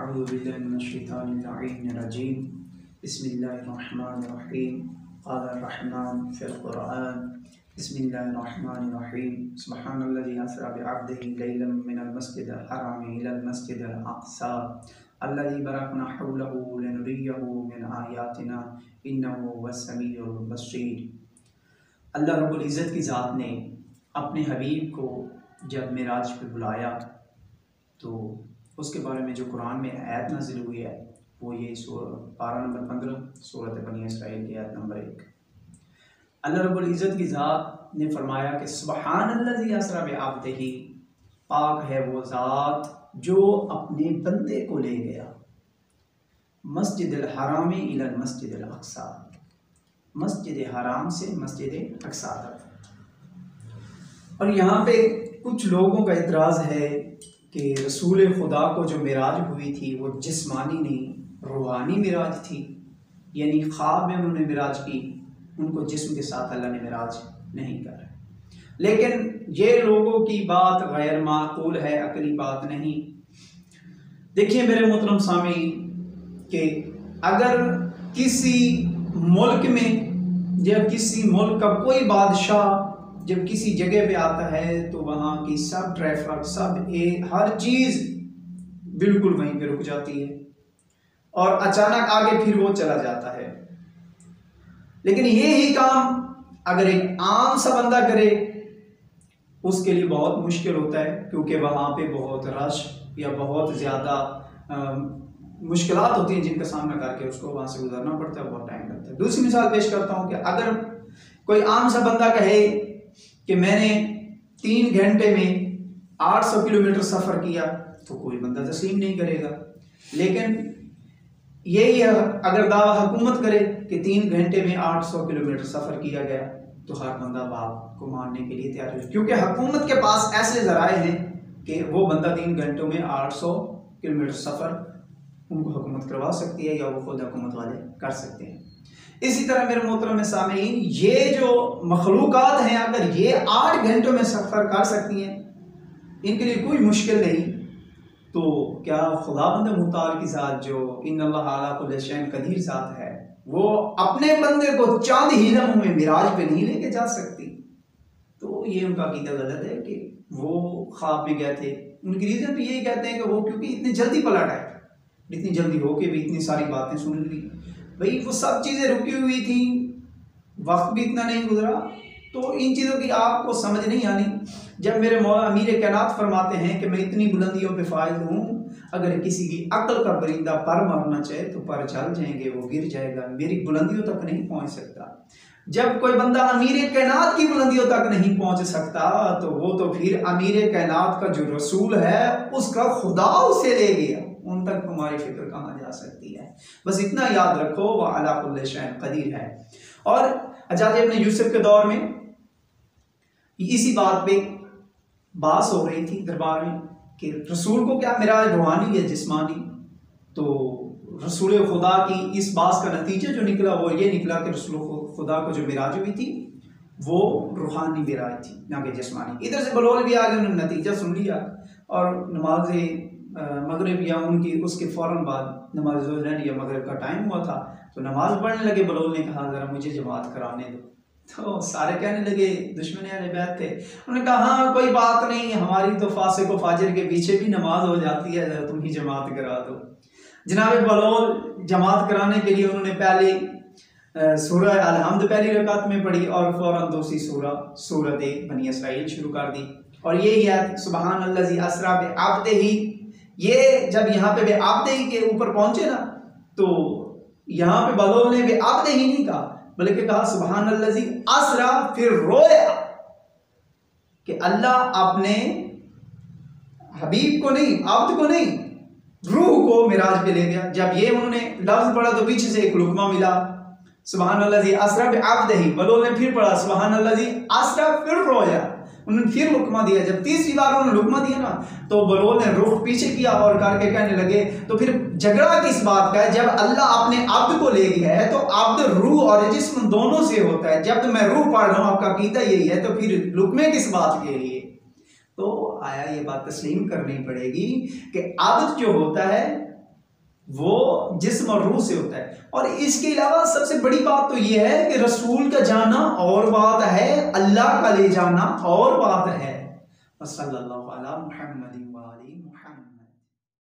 अऊज़ु बिल्लाहि मिनश्शैतानिर्रजीम बिस्मिल्लाहिर्रहमानिर्रहीम क़ाला अर्रहमान फ़िल क़ुरआन बिस्मिल्लाहिर्रहमानिर्रहीम सुब्हानल्लज़ी असरा बिअब्दिही लैलन मिनल मस्जिदिल हरामी इलल मस्जिदिल अक़सा अल्लज़ी बारकना हौलहू लिनुरियहू मिन आयातिना इन्नहू हुवस्समीउल बसीर। अल्लाह रब्बुल इज़्ज़त की ज़ात ने अपने हबीब को जब मेराज पे बुलाया तो उसके बारे में जो कुरान में आयत नाज़िल हुई है वो ये पारा नंबर 15 सूरत बनी इसराइल की आयत नंबर 1। अल्लाह रब्बुल इज़्ज़त की ज़ात ने फरमाया कि सुब्हानल्लज़ी असरा बिअब्दिही, पाक है वो ज़ात जो अपने बंदे को ले गया मस्जिदिल हरामी इलल मस्जिदिल अक़सा, मस्जिद हराम से मस्जिद अक़सा तक। और यहाँ पे कुछ लोगों का इतराज़ है कि रसूल खुदा को जो मिराज हुई थी वो जिस्मानी नहीं रूहानी मिराज थी, यानी ख्वाब में उन्होंने मिराज की, उनको जिस्म के साथ अल्लाह ने मिराज नहीं कर। लेकिन ये लोगों की बात गैर माकूल है, अकली बात नहीं। देखिए मेरे मोहतरम सामीन कि अगर किसी मुल्क में या किसी मुल्क का कोई बादशाह जब किसी जगह पे आता है तो वहाँ की सब ट्रैफिक हर चीज़ बिल्कुल वहीं पे रुक जाती है और अचानक आगे फिर वो चला जाता है। लेकिन ये ही काम अगर एक आम सा बंदा करे उसके लिए बहुत मुश्किल होता है, क्योंकि वहाँ पे बहुत रश या बहुत ज़्यादा मुश्किलात होती हैं जिनका सामना करके उसको वहाँ से गुजरना पड़ता है, बहुत टाइम लगता है। दूसरी मिसाल पेश करता हूँ कि अगर कोई आम सा बंदा कहे कि मैंने 3 घंटे में 800 किलोमीटर सफ़र किया तो कोई बंदा तस्लीम नहीं करेगा। लेकिन यही अगर दावा हुकूमत करे कि 3 घंटे में 800 किलोमीटर सफ़र किया गया तो हर बंदा बाप को मानने के लिए तैयार है, क्योंकि हुकूमत के पास ऐसे ज़राए हैं कि वो बंदा 3 घंटों में 800 किलोमीटर सफ़र उनको हुकूमत करवा सकती है या वो खुद हुकूमत वाले कर सकते हैं। इसी तरह मेरे मोहतरम सामीन, ये जो मखलूक़ात हैं अगर ये 8 घंटों में सफ़र कर सकती हैं, इनके लिए कोई मुश्किल नहीं, तो क्या खुदाबंद मुताल की ज़ात जो इन्नल्लाह अला कुल्लि शैइन क़दीर ज़ात है वो अपने बंदे को चांद ही लम्हों में मिराज पे नहीं लेके जा सकती? तो ये उनका अक़ीदा गलत है कि वो ख्वाब में गए थे। उनकी रीज़न भी यही कहते हैं कि वो क्योंकि इतनी जल्दी पलट आए, इतनी जल्दी होके भी इतनी सारी बातें सुन ली, भाई वो सब चीज़ें रुकी हुई थी, वक्त भी इतना नहीं गुजरा, तो इन चीज़ों की आपको समझ नहीं आनी। जब मेरे मौला अमीर कायनात फरमाते हैं कि मैं इतनी बुलंदियों पे फाइज हूँ, अगर किसी की अक्ल का परिंदा पर मारना चाहे तो पर चल जाएंगे, वो गिर जाएगा, मेरी बुलंदियों तक नहीं पहुँच सकता। जब कोई बंदा अमीर कायनात की बुलंदियों तक नहीं पहुँच सकता तो वो तो फिर अमीर कायनात का जो रसूल है उसका खुदा उसे ले गया, उन तक तुम्हारी फिक्र कहाँ जा सकती है। बस इतना याद रखो वह अला कुल्लि शैइन क़दीर है। और हज्जाज इब्न यूसुफ के दौर में इसी बात पे बात हो रही थी दरबार में कि रसूल को क्या मिराज रूहानी या जिस्मानी, तो रसूल खुदा की इस बात का नतीजा जो निकला वो ये निकला कि रसूल खुदा को जो मिराज हुई थी वो रूहानी मिराज थी ना कि जिस्मानी। इधर से बलोल भी आ गए, उन्होंने नतीजा सुन लिया और नमाज मगरिब या उनकी उसके फ़ौरन बाद नमाज ज़ोहर या मगरिब का टाइम हुआ था तो नमाज पढ़ने लगे। बलोल ने कहा ज़रा मुझे जमात कराने दो, तो सारे कहने लगे, दुश्मन अहले बैत थे, उन्होंने कहा हाँ कोई बात नहीं, हमारी तो फासिक व फाजिर के पीछे भी नमाज हो जाती है, ज़रा तुम ही जमात करा दो। जनाब बलोल जमात कराने के लिए उन्होंने पहले सूरह अल-हम्द पहली रकात में पढ़ी और फ़ौरन दूसरी सूरत बनी इसराइल शुरू कर दी। और यही है सुब्हानल्लज़ी असरा बिअब्दिही, ये जब यहाँ पे बेअब्दिही के ऊपर पहुंचे ना तो यहाँ पे बलोल ने बेअब्दिही नहीं कहा बल्कि कहा सुब्हानल्लज़ी असरा, फिर रोया कि अल्लाह अपने हबीब को नहीं, अब्द को नहीं, रूह को मिराज पे ले गया। जब ये उन्होंने लफ्ज पढ़ा तो पीछे से एक लुकमा मिला, सुब्हानल्लज़ी असरा बिअब्दिही। बलोल ने फिर पढ़ा सुब्हानल्लज़ी असरा, फिर रोया, उन्होंने फिर लुकमा दिया। जब तीसरी बार उन्होंने लुकमा दिया ना तो बलोल ने रुख पीछे किया और करके कहने लगे तो फिर झगड़ा किस बात का है? जब अल्लाह अपने अब्द को ले गया है तो अब्द रूह और जिस्म दोनों से होता है। जब तो मैं रूह पढ़ रहा हूँ, आपका अकीदा यही है, तो फिर लुकमे किस बात के लिए? तो आया ये बात तस्लीम करनी पड़ेगी कि अब्द जो होता है वो जिस्म और रूह से होता है। और इसके अलावा सबसे बड़ी बात तो ये है कि रसूल का जाना और बात है, अल्लाह का ले जाना और बात है। सल्लल्लाहु अला मुहम्मद व आलि मुहम्मद।